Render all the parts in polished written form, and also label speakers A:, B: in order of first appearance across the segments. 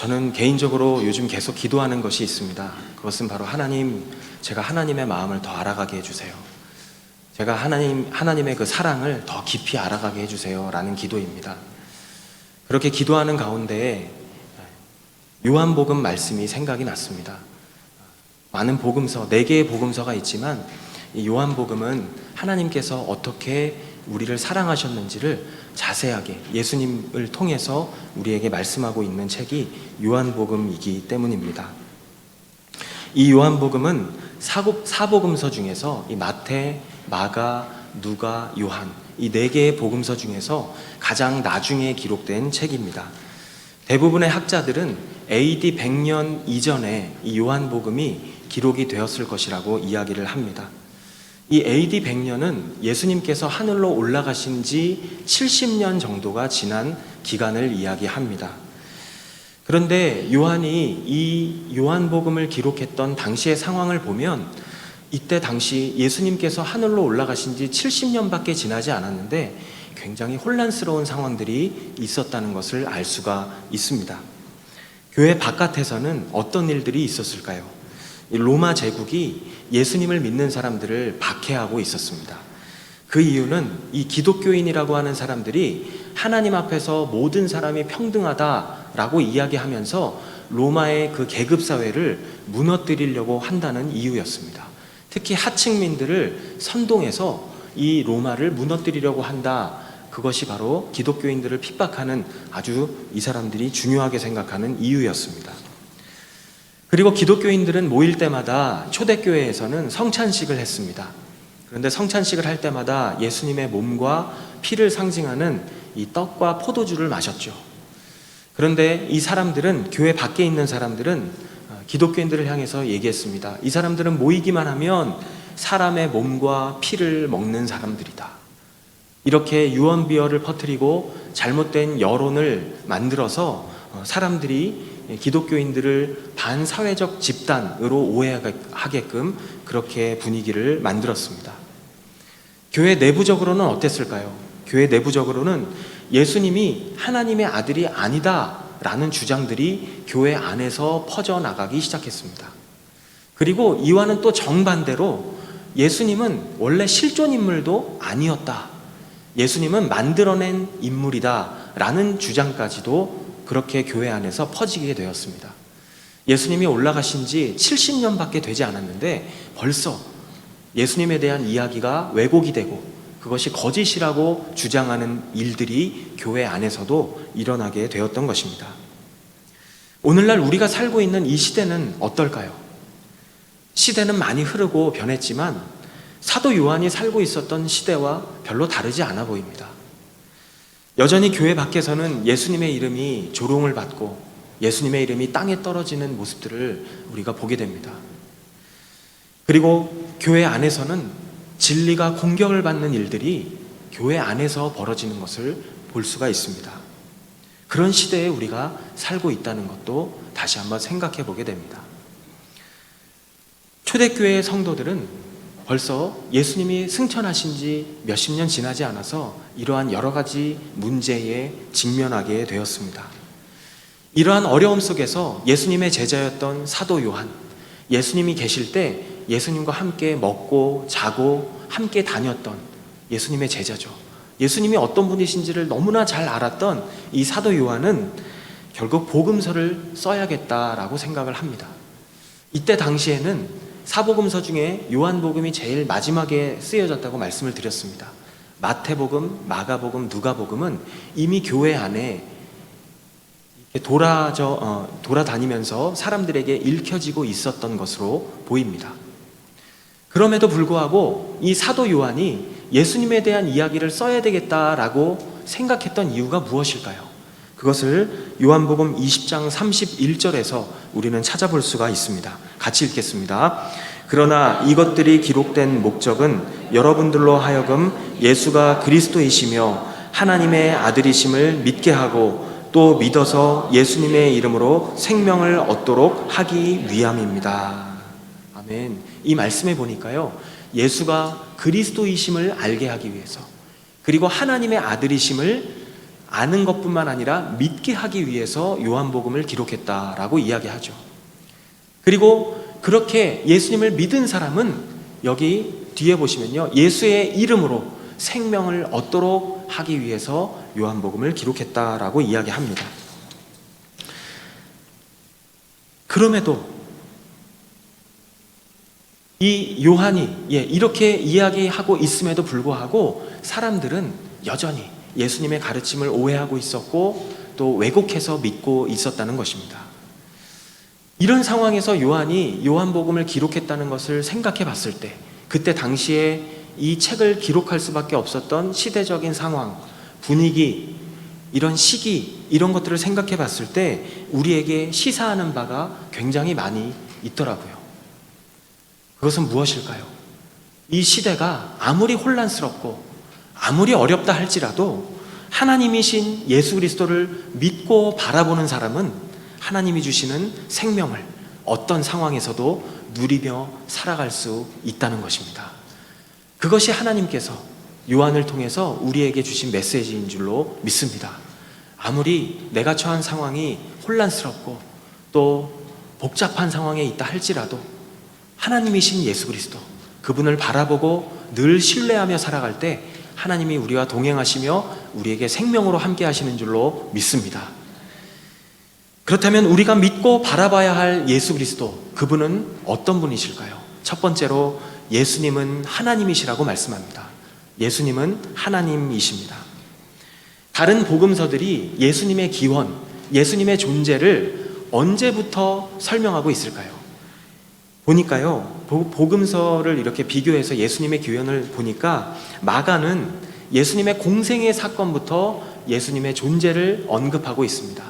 A: 저는 개인적으로 요즘 계속 기도하는 것이 있습니다. 그것은 바로 하나님, 제가 하나님의 마음을 더 알아가게 해주세요. 제가 하나님의 그 사랑을 더 깊이 알아가게 해주세요 라는 기도입니다. 그렇게 기도하는 가운데 요한복음 말씀이 생각이 났습니다. 많은 복음서, 4개의 복음서가 있지만 이 요한복음은 하나님께서 어떻게 우리를 사랑하셨는지를 자세하게 예수님을 통해서 우리에게 말씀하고 있는 책이 요한복음이기 때문입니다. 이 요한복음은 사복음서 중에서 이 마태, 마가, 누가, 요한 이 4개의 복음서 중에서 가장 나중에 기록된 책입니다. 대부분의 학자들은 AD 100년 이전에 이 요한복음이 기록이 되었을 것이라고 이야기를 합니다. 이 AD 100년은 예수님께서 하늘로 올라가신 지 70년 정도가 지난 기간을 이야기합니다. 그런데 요한이 이 요한복음을 기록했던 당시의 상황을 보면 이때 당시 예수님께서 하늘로 올라가신 지 70년밖에 지나지 않았는데 굉장히 혼란스러운 상황들이 있었다는 것을 알 수가 있습니다. 교회 바깥에서는 어떤 일들이 있었을까요? 로마 제국이 예수님을 믿는 사람들을 박해하고 있었습니다. 그 이유는 이 기독교인이라고 하는 사람들이 하나님 앞에서 모든 사람이 평등하다라고 이야기하면서 로마의 그 계급사회를 무너뜨리려고 한다는 이유였습니다. 특히 하층민들을 선동해서 이 로마를 무너뜨리려고 한다. 그것이 바로 기독교인들을 핍박하는 아주 이 사람들이 중요하게 생각하는 이유였습니다. 그리고 기독교인들은 모일 때마다 초대교회에서는 성찬식을 했습니다. 그런데 성찬식을 할 때마다 예수님의 몸과 피를 상징하는 이 떡과 포도주를 마셨죠. 그런데 이 사람들은, 교회 밖에 있는 사람들은 기독교인들을 향해서 얘기했습니다. 이 사람들은 모이기만 하면 사람의 몸과 피를 먹는 사람들이다. 이렇게 유언비어를 퍼뜨리고 잘못된 여론을 만들어서 사람들이 기독교인들을 반사회적 집단으로 오해하게끔 그렇게 분위기를 만들었습니다. 교회 내부적으로는 어땠을까요? 교회 내부적으로는 예수님이 하나님의 아들이 아니다 라는 주장들이 교회 안에서 퍼져나가기 시작했습니다. 그리고 이와는 또 정반대로 예수님은 원래 실존 인물도 아니었다. 예수님은 만들어낸 인물이다 라는 주장까지도 그렇게 교회 안에서 퍼지게 되었습니다. 예수님이 올라가신 지 70년밖에 되지 않았는데 벌써 예수님에 대한 이야기가 왜곡이 되고 그것이 거짓이라고 주장하는 일들이 교회 안에서도 일어나게 되었던 것입니다. 오늘날 우리가 살고 있는 이 시대는 어떨까요? 시대는 많이 흐르고 변했지만 사도 요한이 살고 있었던 시대와 별로 다르지 않아 보입니다. 여전히 교회 밖에서는 예수님의 이름이 조롱을 받고 예수님의 이름이 땅에 떨어지는 모습들을 우리가 보게 됩니다. 그리고 교회 안에서는 진리가 공격을 받는 일들이 교회 안에서 벌어지는 것을 볼 수가 있습니다. 그런 시대에 우리가 살고 있다는 것도 다시 한번 생각해 보게 됩니다. 초대교회의 성도들은 벌써 예수님이 승천하신 지 몇십 년 지나지 않아서 이러한 여러 가지 문제에 직면하게 되었습니다. 이러한 어려움 속에서 예수님의 제자였던 사도 요한, 예수님이 계실 때 예수님과 함께 먹고 자고 함께 다녔던 예수님의 제자죠. 예수님이 어떤 분이신지를 너무나 잘 알았던 이 사도 요한은 결국 복음서를 써야겠다라고 생각을 합니다. 이때 당시에는 사복음서 중에 요한복음이 제일 마지막에 쓰여졌다고 말씀을 드렸습니다. 마태복음, 마가복음, 누가복음은 이미 교회 안에 돌아다니면서 사람들에게 읽혀지고 있었던 것으로 보입니다. 그럼에도 불구하고 이 사도 요한이 예수님에 대한 이야기를 써야 되겠다라고 생각했던 이유가 무엇일까요? 그것을 요한복음 20장 31절에서 우리는 찾아볼 수가 있습니다. 같이 읽겠습니다. 그러나 이것들이 기록된 목적은 여러분들로 하여금 예수가 그리스도이시며 하나님의 아들이심을 믿게 하고 또 믿어서 예수님의 이름으로 생명을 얻도록 하기 위함입니다. 아멘. 이 말씀에 보니까요, 예수가 그리스도이심을 알게 하기 위해서, 그리고 하나님의 아들이심을 아는 것뿐만 아니라 믿게 하기 위해서 요한복음을 기록했다라고 이야기하죠. 그리고 그렇게 예수님을 믿은 사람은 여기 뒤에 보시면요, 예수의 이름으로 생명을 얻도록 하기 위해서 요한복음을 기록했다라고 이야기합니다. 그럼에도 이 요한이 이렇게 이야기하고 있음에도 불구하고 사람들은 여전히 예수님의 가르침을 오해하고 있었고 또 왜곡해서 믿고 있었다는 것입니다. 이런 상황에서 요한이 요한복음을 기록했다는 것을 생각해 봤을 때, 그때 당시에 이 책을 기록할 수밖에 없었던 시대적인 상황, 분위기, 이런 시기, 이런 것들을 생각해 봤을 때 우리에게 시사하는 바가 굉장히 많이 있더라고요. 그것은 무엇일까요? 이 시대가 아무리 혼란스럽고 아무리 어렵다 할지라도 하나님이신 예수 그리스도를 믿고 바라보는 사람은 하나님이 주시는 생명을 어떤 상황에서도 누리며 살아갈 수 있다는 것입니다. 그것이 하나님께서 요한을 통해서 우리에게 주신 메시지인 줄로 믿습니다. 아무리 내가 처한 상황이 혼란스럽고 또 복잡한 상황에 있다 할지라도 하나님이신 예수 그리스도, 그분을 바라보고 늘 신뢰하며 살아갈 때 하나님이 우리와 동행하시며 우리에게 생명으로 함께 하시는 줄로 믿습니다. 그렇다면 우리가 믿고 바라봐야 할 예수 그리스도, 그분은 어떤 분이실까요? 첫 번째로 예수님은 하나님이시라고 말씀합니다. 예수님은 하나님이십니다. 다른 복음서들이 예수님의 기원, 예수님의 존재를 언제부터 설명하고 있을까요? 보니까요, 복음서를 이렇게 비교해서 예수님의 기원을 보니까 마가는 예수님의 공생의 사건부터 예수님의 존재를 언급하고 있습니다.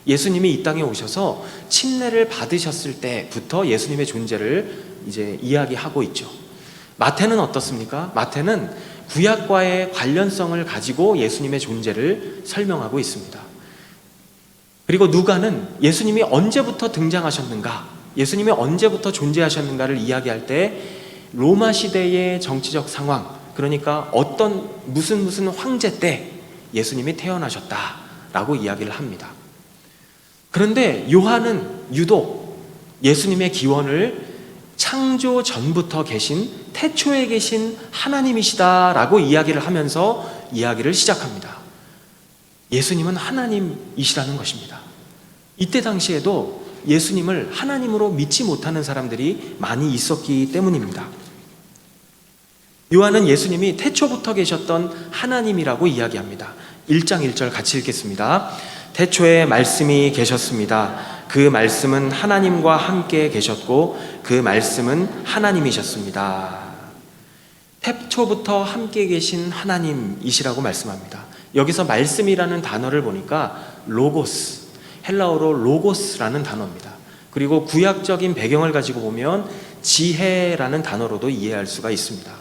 A: 예수님이 이 땅에 오셔서 침례를 받으셨을 때부터 예수님의 존재를 이제 이야기하고 있죠. 마태는 어떻습니까? 마태는 구약과의 관련성을 가지고 예수님의 존재를 설명하고 있습니다. 그리고 누가는 예수님이 언제부터 등장하셨는가, 예수님이 언제부터 존재하셨는가를 이야기할 때 로마 시대의 정치적 상황, 그러니까 어떤 무슨 황제 때 예수님이 태어나셨다라고 이야기를 합니다. 그런데 요한은 유독 예수님의 기원을 창조 전부터 계신, 태초에 계신 하나님이시다라고 이야기를 하면서 이야기를 시작합니다. 예수님은 하나님이시라는 것입니다. 이때 당시에도 예수님을 하나님으로 믿지 못하는 사람들이 많이 있었기 때문입니다. 요한은 예수님이 태초부터 계셨던 하나님이라고 이야기합니다. 1장 1절 같이 읽겠습니다. 태초에 말씀이 계셨습니다. 그 말씀은 하나님과 함께 계셨고 그 말씀은 하나님이셨습니다. 태초부터 함께 계신 하나님이시라고 말씀합니다. 여기서 말씀이라는 단어를 보니까 로고스, 헬라어로 로고스라는 단어입니다. 그리고 구약적인 배경을 가지고 보면 지혜라는 단어로도 이해할 수가 있습니다.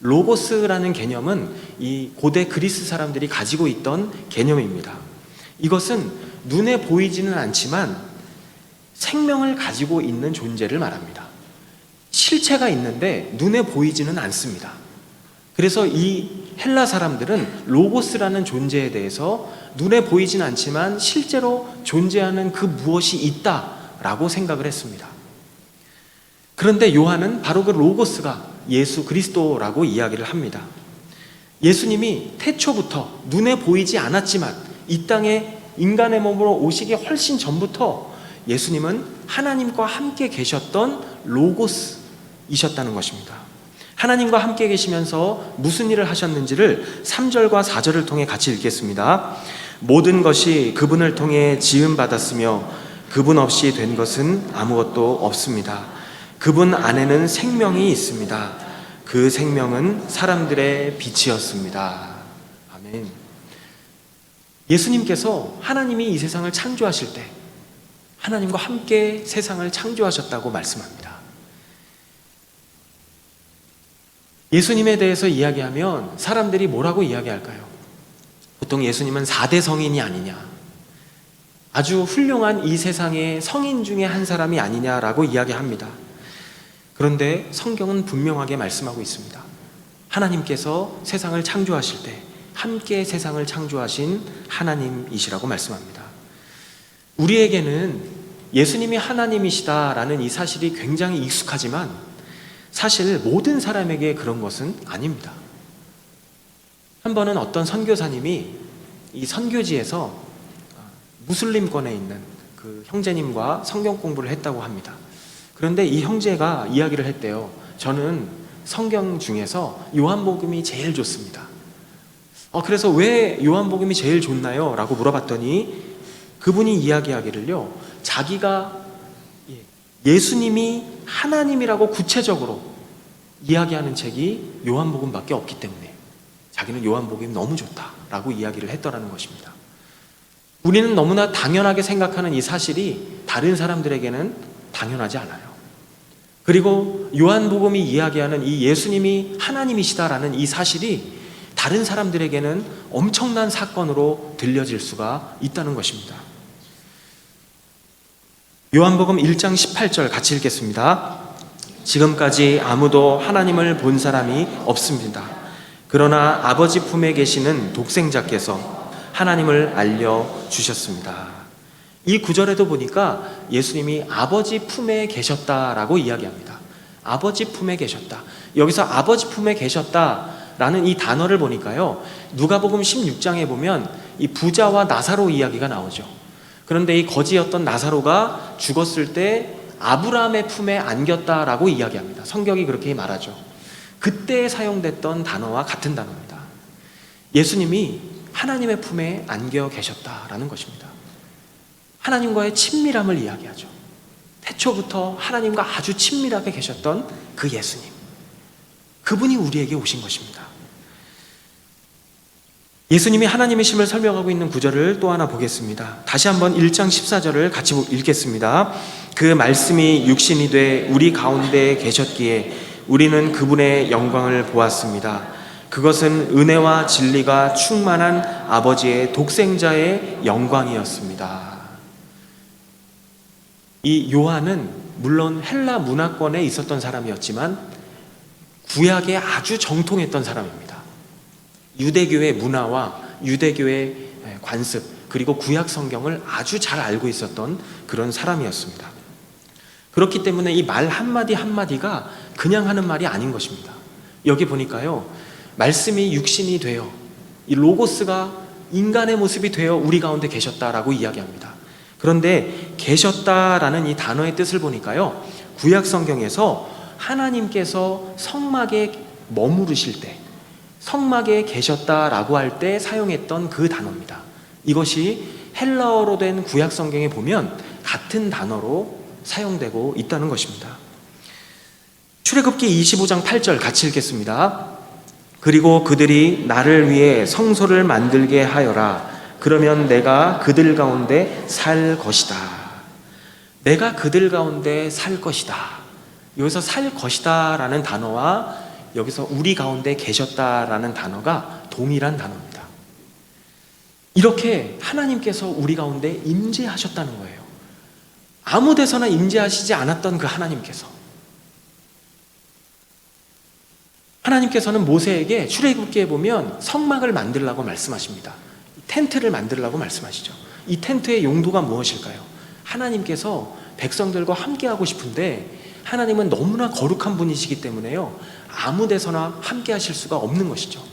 A: 로고스라는 개념은 이 고대 그리스 사람들이 가지고 있던 개념입니다. 이것은 눈에 보이지는 않지만 생명을 가지고 있는 존재를 말합니다. 실체가 있는데 눈에 보이지는 않습니다. 그래서 이 헬라 사람들은 로고스라는 존재에 대해서 눈에 보이진 않지만 실제로 존재하는 그 무엇이 있다라고 생각을 했습니다. 그런데 요한은 바로 그 로고스가 예수 그리스도라고 이야기를 합니다. 예수님이 태초부터 눈에 보이지 않았지만 이 땅에 인간의 몸으로 오시기 훨씬 전부터 예수님은 하나님과 함께 계셨던 로고스이셨다는 것입니다. 하나님과 함께 계시면서 무슨 일을 하셨는지를 3절과 4절을 통해 같이 읽겠습니다. 모든 것이 그분을 통해 지음받았으며 그분 없이 된 것은 아무것도 없습니다. 그분 안에는 생명이 있습니다. 그 생명은 사람들의 빛이었습니다. 아멘. 예수님께서 하나님이 이 세상을 창조하실 때 하나님과 함께 세상을 창조하셨다고 말씀합니다. 예수님에 대해서 이야기하면 사람들이 뭐라고 이야기할까요? 보통 예수님은 4대 성인이 아니냐, 아주 훌륭한 이 세상의 성인 중에 한 사람이 아니냐라고 이야기합니다. 그런데 성경은 분명하게 말씀하고 있습니다. 하나님께서 세상을 창조하실 때 함께 세상을 창조하신 하나님이시라고 말씀합니다. 우리에게는 예수님이 하나님이시다라는 이 사실이 굉장히 익숙하지만 사실 모든 사람에게 그런 것은 아닙니다. 한 번은 어떤 선교사님이 이 선교지에서 무슬림권에 있는 그 형제님과 성경 공부를 했다고 합니다. 그런데 이 형제가 이야기를 했대요. 저는 성경 중에서 요한복음이 제일 좋습니다. 그래서 왜 요한복음이 제일 좋나요? 라고 물어봤더니 그분이 이야기하기를요, 자기가 예수님이 하나님이라고 구체적으로 이야기하는 책이 요한복음밖에 없기 때문에 자기는 요한복음이 너무 좋다라고 이야기를 했더라는 것입니다. 우리는 너무나 당연하게 생각하는 이 사실이 다른 사람들에게는 당연하지 않아요. 그리고 요한복음이 이야기하는 이 예수님이 하나님이시다라는 이 사실이 다른 사람들에게는 엄청난 사건으로 들려질 수가 있다는 것입니다. 요한복음 1장 18절 같이 읽겠습니다. 지금까지 아무도 하나님을 본 사람이 없습니다. 그러나 아버지 품에 계시는 독생자께서 하나님을 알려주셨습니다. 이 구절에도 보니까 예수님이 아버지 품에 계셨다라고 이야기합니다. 아버지 품에 계셨다. 여기서 아버지 품에 계셨다라는 이 단어를 보니까요, 누가복음 16장에 보면 이 부자와 나사로 이야기가 나오죠. 그런데 이 거지였던 나사로가 죽었을 때 아브라함의 품에 안겼다라고 이야기합니다. 성경이 그렇게 말하죠. 그때 사용됐던 단어와 같은 단어입니다. 예수님이 하나님의 품에 안겨 계셨다라는 것입니다. 하나님과의 친밀함을 이야기하죠. 태초부터 하나님과 아주 친밀하게 계셨던 그 예수님, 그분이 우리에게 오신 것입니다. 예수님이 하나님이심을 설명하고 있는 구절을 또 하나 보겠습니다. 다시 한번 1장 14절을 같이 읽겠습니다. 그 말씀이 육신이 돼 우리 가운데 계셨기에 우리는 그분의 영광을 보았습니다. 그것은 은혜와 진리가 충만한 아버지의 독생자의 영광이었습니다. 이 요한은 물론 헬라 문화권에 있었던 사람이었지만 구약에 아주 정통했던 사람입니다. 유대교의 문화와 유대교의 관습, 그리고 구약 성경을 아주 잘 알고 있었던 그런 사람이었습니다. 그렇기 때문에 이 말 한마디 한마디가 그냥 하는 말이 아닌 것입니다. 여기 보니까요, 말씀이 육신이 되어 이 로고스가 인간의 모습이 되어 우리 가운데 계셨다라고 이야기합니다. 그런데 계셨다라는 이 단어의 뜻을 보니까요, 구약 성경에서 하나님께서 성막에 머무르실 때, 성막에 계셨다라고 할 때 사용했던 그 단어입니다. 이것이 헬라어로 된 구약 성경에 보면 같은 단어로 사용되고 있다는 것입니다. 출애굽기 25장 8절 같이 읽겠습니다. 그리고 그들이 나를 위해 성소를 만들게 하여라. 그러면 내가 그들 가운데 살 것이다. 내가 그들 가운데 살 것이다. 여기서 살 것이다 라는 단어와 여기서 우리 가운데 계셨다라는 단어가 동일한 단어입니다. 이렇게 하나님께서 우리 가운데 임재하셨다는 거예요. 아무 데서나 임재하시지 않았던 그 하나님께서는 모세에게 출애굽기에 보면 성막을 만들라고 말씀하십니다. 텐트를 만들라고 말씀하시죠. 이 텐트의 용도가 무엇일까요? 하나님께서 백성들과 함께하고 싶은데 하나님은 너무나 거룩한 분이시기 때문에요, 아무 데서나 함께 하실 수가 없는 것이죠.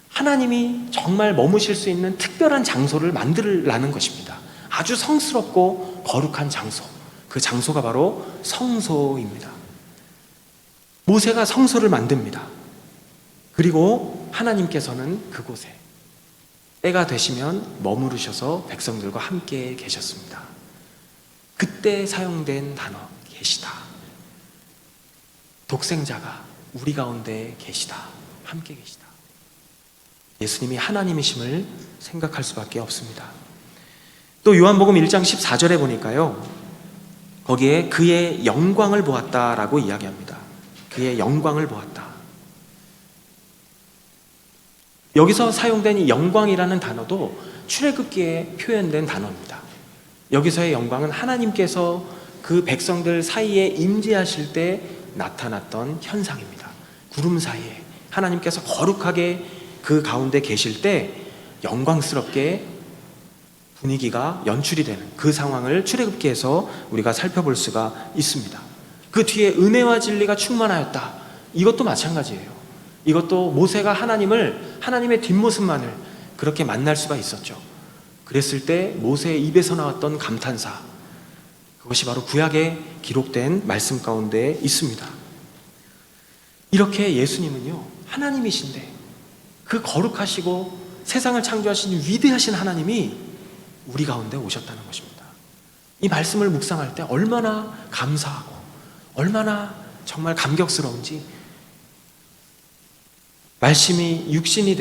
A: 하나님이 정말 머무실 수 있는 특별한 장소를 만들라는 것입니다. 아주 성스럽고 거룩한 장소, 그 장소가 바로 성소입니다. 모세가 성소를 만듭니다. 그리고 하나님께서는 그곳에 때가 되시면 머무르셔서 백성들과 함께 계셨습니다. 그때 사용된 단어, 계시다. 독생자가 우리 가운데 계시다. 함께 계시다. 예수님이 하나님이심을 생각할 수밖에 없습니다. 또 요한복음 1장 14절에 보니까요, 거기에 그의 영광을 보았다라고 이야기합니다. 그의 영광을 보았다. 여기서 사용된 이 영광이라는 단어도 출애굽기에 표현된 단어입니다. 여기서의 영광은 하나님께서 그 백성들 사이에 임재하실 때 나타났던 현상입니다. 구름 사이에 하나님께서 거룩하게 그 가운데 계실 때 영광스럽게 분위기가 연출이 되는 그 상황을 출애굽기에서 우리가 살펴볼 수가 있습니다. 그 뒤에 은혜와 진리가 충만하였다. 이것도 마찬가지예요. 이것도 모세가 하나님의 뒷모습만을 그렇게 만날 수가 있었죠. 그랬을 때 모세의 입에서 나왔던 감탄사, 그것이 바로 구약에 기록된 말씀 가운데 있습니다. 이렇게 예수님은요, 하나님이신데 그 거룩하시고 세상을 창조하신 위대하신 하나님이 우리 가운데 오셨다는 것입니다. 이 말씀을 묵상할 때 얼마나 감사하고 얼마나 정말 감격스러운지, 말씀이 육신이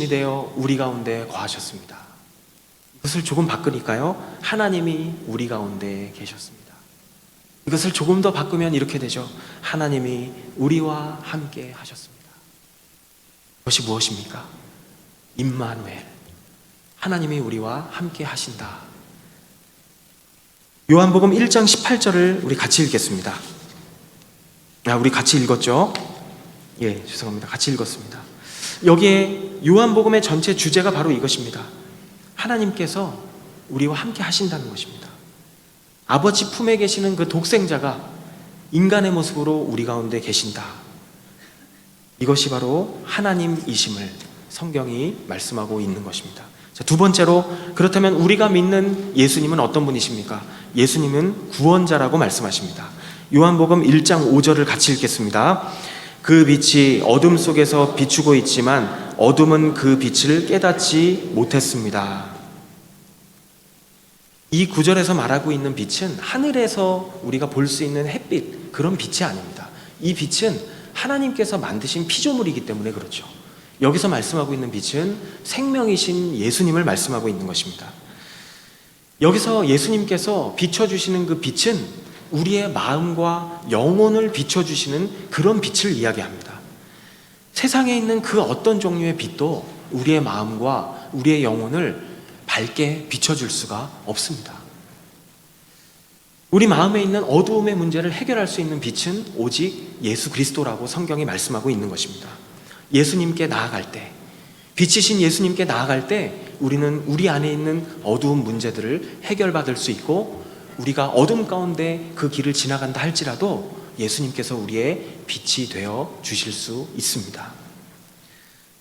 A: 되어 우리 가운데 거하셨습니다. 이것을 조금 바꾸니까요, 하나님이 우리 가운데 계셨습니다. 이것을 조금 더 바꾸면 이렇게 되죠. 하나님이 우리와 함께 하셨습니다. 그것이 무엇입니까? 임마누엘, 하나님이 우리와 함께 하신다. 요한복음 1장 18절을 우리 같이 읽겠습니다. 우리 같이 읽었죠? 예, 죄송합니다. 같이 읽었습니다. 여기에 요한복음의 전체 주제가 바로 이것입니다. 하나님께서 우리와 함께 하신다는 것입니다. 아버지 품에 계시는 그 독생자가 인간의 모습으로 우리 가운데 계신다. 이것이 바로 하나님이심을 성경이 말씀하고 있는 것입니다. 자, 두 번째로, 그렇다면 우리가 믿는 예수님은 어떤 분이십니까? 예수님은 구원자라고 말씀하십니다. 요한복음 1장 5절을 같이 읽겠습니다. 그 빛이 어둠 속에서 비추고 있지만 어둠은 그 빛을 깨닫지 못했습니다. 이 구절에서 말하고 있는 빛은 하늘에서 우리가 볼 수 있는 햇빛, 그런 빛이 아닙니다. 이 빛은 하나님께서 만드신 피조물이기 때문에 그렇죠. 여기서 말씀하고 있는 빛은 생명이신 예수님을 말씀하고 있는 것입니다. 여기서 예수님께서 비춰주시는 그 빛은 우리의 마음과 영혼을 비춰주시는 그런 빛을 이야기합니다. 세상에 있는 그 어떤 종류의 빛도 우리의 마음과 우리의 영혼을 밝게 비춰줄 수가 없습니다. 우리 마음에 있는 어두움의 문제를 해결할 수 있는 빛은 오직 예수 그리스도라고 성경이 말씀하고 있는 것입니다. 예수님께 나아갈 때, 빛이신 예수님께 나아갈 때 우리는 우리 안에 있는 어두운 문제들을 해결받을 수 있고, 우리가 어둠 가운데 그 길을 지나간다 할지라도 예수님께서 우리의 빛이 되어 주실 수 있습니다.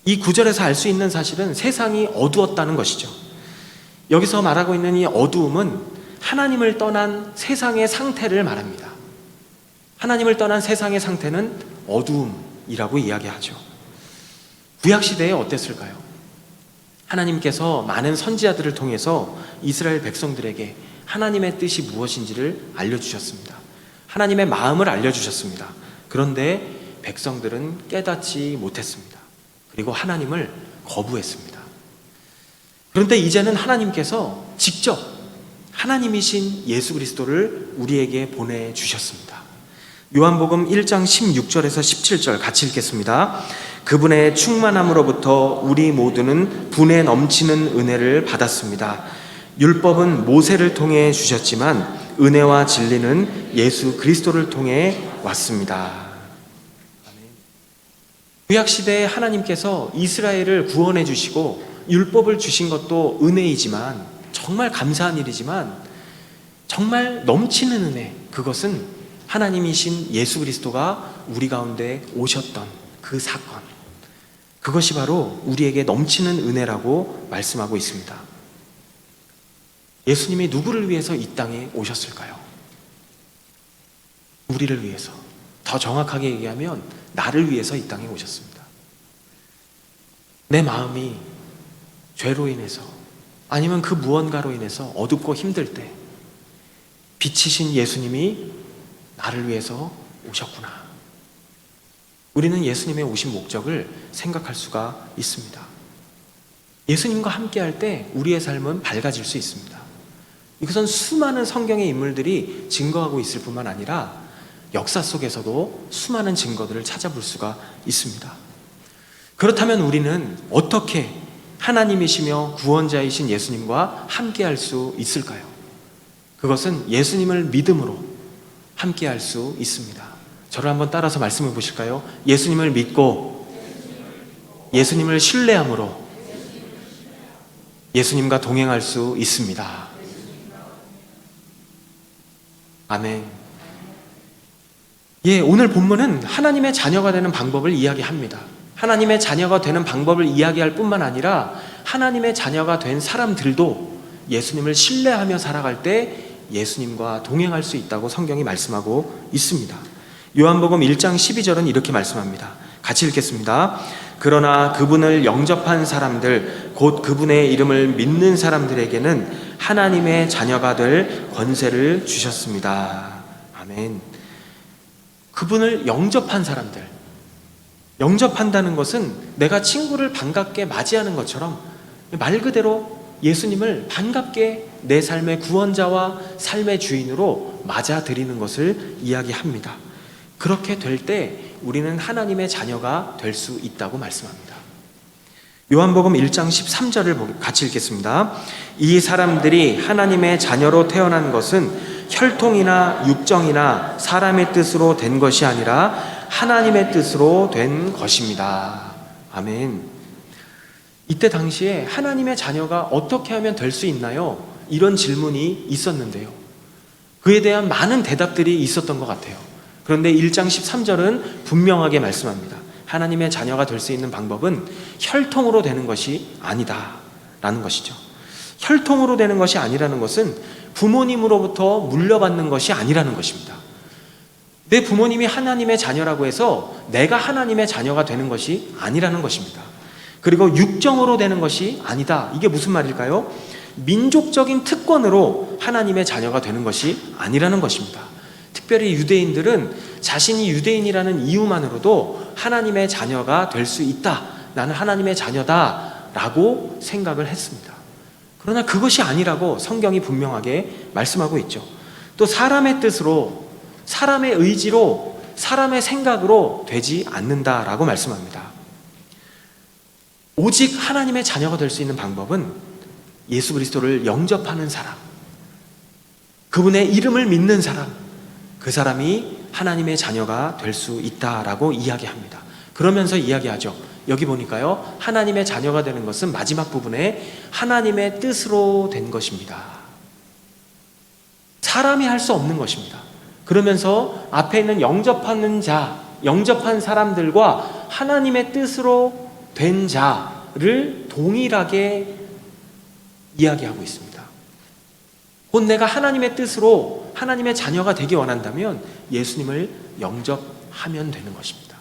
A: 이 구절에서 알 수 있는 사실은 세상이 어두웠다는 것이죠. 여기서 말하고 있는 이 어두움은 하나님을 떠난 세상의 상태를 말합니다. 하나님을 떠난 세상의 상태는 어두움이라고 이야기하죠. 구약시대에 어땠을까요? 하나님께서 많은 선지자들을 통해서 이스라엘 백성들에게 하나님의 뜻이 무엇인지를 알려주셨습니다. 하나님의 마음을 알려주셨습니다. 그런데 백성들은 깨닫지 못했습니다. 그리고 하나님을 거부했습니다. 그런데 이제는 하나님께서 직접 하나님이신 예수 그리스도를 우리에게 보내주셨습니다. 요한복음 1장 16절에서 17절 같이 읽겠습니다. 그분의 충만함으로부터 우리 모두는 분에 넘치는 은혜를 받았습니다. 율법은 모세를 통해 주셨지만 은혜와 진리는 예수 그리스도를 통해 왔습니다. 구약시대에 하나님께서 이스라엘을 구원해 주시고 율법을 주신 것도 은혜이지만, 정말 감사한 일이지만, 정말 넘치는 은혜, 그것은 하나님이신 예수 그리스도가 우리 가운데 오셨던 그 사건, 그것이 바로 우리에게 넘치는 은혜라고 말씀하고 있습니다. 예수님이 누구를 위해서 이 땅에 오셨을까요? 우리를 위해서, 더 정확하게 얘기하면 나를 위해서 이 땅에 오셨습니다. 내 마음이 죄로 인해서 아니면 그 무언가로 인해서 어둡고 힘들 때 빛이신 예수님이 나를 위해서 오셨구나. 우리는 예수님의 오신 목적을 생각할 수가 있습니다. 예수님과 함께할 때 우리의 삶은 밝아질 수 있습니다. 이것은 수많은 성경의 인물들이 증거하고 있을 뿐만 아니라 역사 속에서도 수많은 증거들을 찾아볼 수가 있습니다. 그렇다면 우리는 어떻게 하나님이시며 구원자이신 예수님과 함께할 수 있을까요? 그것은 예수님을 믿음으로 함께할 수 있습니다. 저를 한번 따라서 말씀해 보실까요? 예수님을 믿고 예수님을 신뢰함으로 예수님과 동행할 수 있습니다. 아멘. 예, 오늘 본문은 하나님의 자녀가 되는 방법을 이야기합니다. 하나님의 자녀가 되는 방법을 이야기할 뿐만 아니라 하나님의 자녀가 된 사람들도 예수님을 신뢰하며 살아갈 때 예수님과 동행할 수 있다고 성경이 말씀하고 있습니다. 요한복음 1장 12절은 이렇게 말씀합니다. 같이 읽겠습니다. 그러나 그분을 영접한 사람들, 곧 그분의 이름을 믿는 사람들에게는 하나님의 자녀가 될 권세를 주셨습니다. 아멘. 그분을 영접한 사람들, 영접한다는 것은 내가 친구를 반갑게 맞이하는 것처럼 말 그대로 예수님을 반갑게 내 삶의 구원자와 삶의 주인으로 맞아들이는 것을 이야기합니다. 그렇게 될 때 우리는 하나님의 자녀가 될 수 있다고 말씀합니다. 요한복음 1장 13절을 같이 읽겠습니다. 이 사람들이 하나님의 자녀로 태어난 것은 혈통이나 육정이나 사람의 뜻으로 된 것이 아니라 하나님의 뜻으로 된 것입니다. 아멘. 이때 당시에 하나님의 자녀가 어떻게 하면 될 수 있나요? 이런 질문이 있었는데요. 그에 대한 많은 대답들이 있었던 것 같아요. 그런데 1장 13절은 분명하게 말씀합니다. 하나님의 자녀가 될 수 있는 방법은 혈통으로 되는 것이 아니다 라는 것이죠. 혈통으로 되는 것이 아니라는 것은 부모님으로부터 물려받는 것이 아니라는 것입니다. 내 부모님이 하나님의 자녀라고 해서 내가 하나님의 자녀가 되는 것이 아니라는 것입니다. 그리고 육정으로 되는 것이 아니다. 이게 무슨 말일까요? 민족적인 특권으로 하나님의 자녀가 되는 것이 아니라는 것입니다. 특별히 유대인들은 자신이 유대인이라는 이유만으로도 하나님의 자녀가 될 수 있다. 나는 하나님의 자녀다 라고 생각을 했습니다. 그러나 그것이 아니라고 성경이 분명하게 말씀하고 있죠. 또 사람의 뜻으로, 사람의 의지로, 사람의 생각으로 되지 않는다라고 말씀합니다. 오직 하나님의 자녀가 될 수 있는 방법은 예수 그리스도를 영접하는 사람, 그분의 이름을 믿는 사람, 그 사람이 하나님의 자녀가 될 수 있다라고 이야기합니다. 그러면서 이야기하죠. 여기 보니까요, 하나님의 자녀가 되는 것은 마지막 부분에 하나님의 뜻으로 된 것입니다. 사람이 할 수 없는 것입니다. 그러면서 앞에 있는 영접하는 자, 영접한 사람들과 하나님의 뜻으로 된 자를 동일하게 이야기하고 있습니다. 곧 내가 하나님의 뜻으로 하나님의 자녀가 되기 원한다면 예수님을 영접하면 되는 것입니다.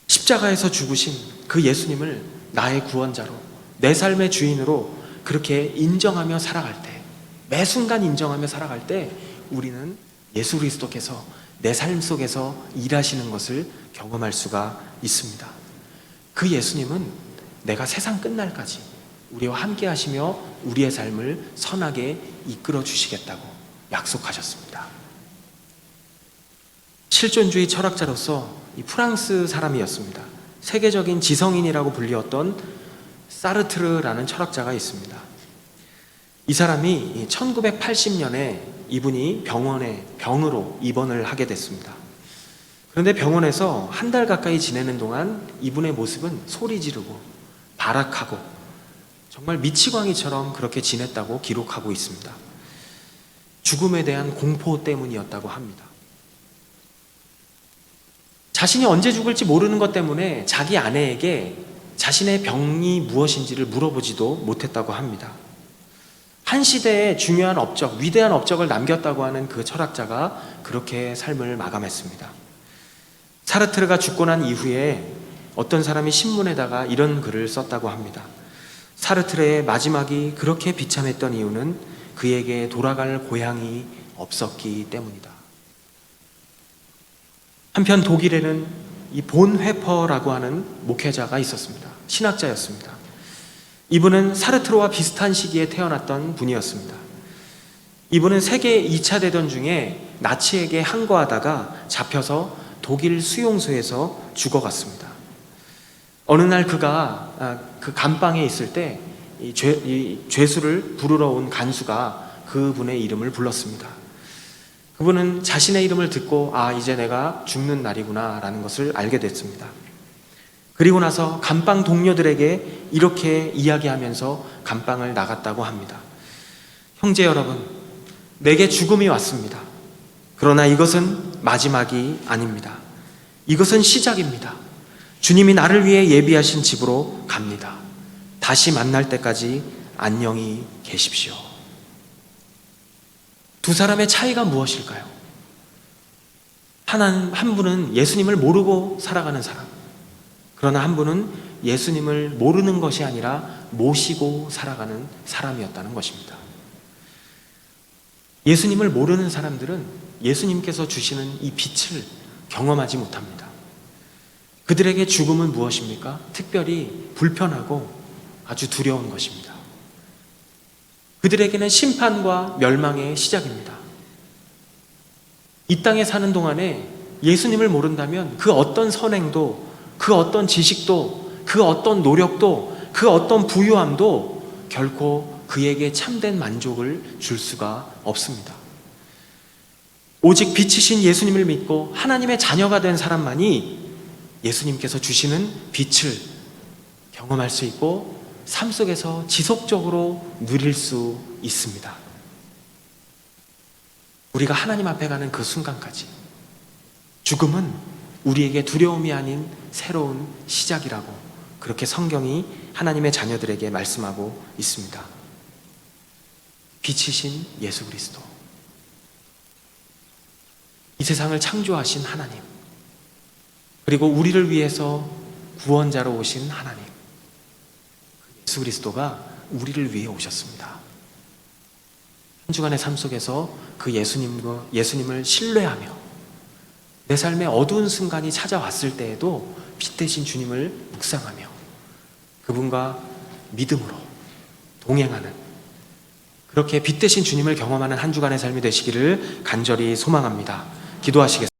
A: 십자가에서 죽으신 그 예수님을 나의 구원자로, 내 삶의 주인으로 그렇게 인정하며 살아갈 때, 매 순간 인정하며 살아갈 때 우리는 예수 그리스도께서 내 삶 속에서 일하시는 것을 경험할 수가 있습니다. 그 예수님은 내가 세상 끝날까지 우리와 함께 하시며 우리의 삶을 선하게 이끌어 주시겠다고 약속하셨습니다. 실존주의 철학자로서 이 프랑스 사람이었습니다. 세계적인 지성인이라고 불리웠던 사르트르라는 철학자가 있습니다. 이 사람이 1980년에 이분이 병원에 병으로 입원을 하게 됐습니다. 그런데 병원에서 한 달 가까이 지내는 동안 이분의 모습은 소리 지르고 발악하고 정말 미치광이처럼 그렇게 지냈다고 기록하고 있습니다. 죽음에 대한 공포 때문이었다고 합니다. 자신이 언제 죽을지 모르는 것 때문에 자기 아내에게 자신의 병이 무엇인지를 물어보지도 못했다고 합니다. 한 시대의 중요한 업적, 위대한 업적을 남겼다고 하는 그 철학자가 그렇게 삶을 마감했습니다. 사르트르가 죽고 난 이후에 어떤 사람이 신문에다가 이런 글을 썼다고 합니다. 사르트르의 마지막이 그렇게 비참했던 이유는 그에게 돌아갈 고향이 없었기 때문이다. 한편 독일에는 이 본 회퍼라고 하는 목회자가 있었습니다. 신학자였습니다. 이분은 사르트르와 비슷한 시기에 태어났던 분이었습니다. 이분은 세계 2차 대전 중에 나치에게 항거하다가 잡혀서 독일 수용소에서 죽어갔습니다. 어느 날 그가 그 감방에 있을 때 이 죄수를 부르러 온 간수가 그분의 이름을 불렀습니다. 그분은 자신의 이름을 듣고 이제 내가 죽는 날이구나 라는 것을 알게 됐습니다. 그리고 나서 감방 동료들에게 이렇게 이야기하면서 감방을 나갔다고 합니다. 형제 여러분, 내게 죽음이 왔습니다. 그러나 이것은 마지막이 아닙니다. 이것은 시작입니다. 주님이 나를 위해 예비하신 집으로 갑니다. 다시 만날 때까지 안녕히 계십시오. 두 사람의 차이가 무엇일까요? 한 분은 예수님을 모르고 살아가는 사람, 그러나 한 분은 예수님을 모르는 것이 아니라 모시고 살아가는 사람이었다는 것입니다. 예수님을 모르는 사람들은 예수님께서 주시는 이 빛을 경험하지 못합니다. 그들에게 죽음은 무엇입니까? 특별히 불편하고 아주 두려운 것입니다. 그들에게는 심판과 멸망의 시작입니다. 이 땅에 사는 동안에 예수님을 모른다면 그 어떤 선행도, 그 어떤 지식도, 그 어떤 노력도, 그 어떤 부유함도 결코 그에게 참된 만족을 줄 수가 없습니다. 오직 빛이신 예수님을 믿고 하나님의 자녀가 된 사람만이 예수님께서 주시는 빛을 경험할 수 있고 삶 속에서 지속적으로 누릴 수 있습니다. 우리가 하나님 앞에 가는 그 순간까지 죽음은 우리에게 두려움이 아닌 새로운 시작이라고 그렇게 성경이 하나님의 자녀들에게 말씀하고 있습니다. 빛이신 예수 그리스도, 이 세상을 창조하신 하나님, 그리고 우리를 위해서 구원자로 오신 하나님, 예수 그리스도가 우리를 위해 오셨습니다. 한 주간의 삶 속에서 그 예수님을 신뢰하며 내 삶의 어두운 순간이 찾아왔을 때에도 빛 대신 주님을 묵상하며 그분과 믿음으로 동행하는, 그렇게 빛 대신 주님을 경험하는 한 주간의 삶이 되시기를 간절히 소망합니다. 기도하시겠습니다.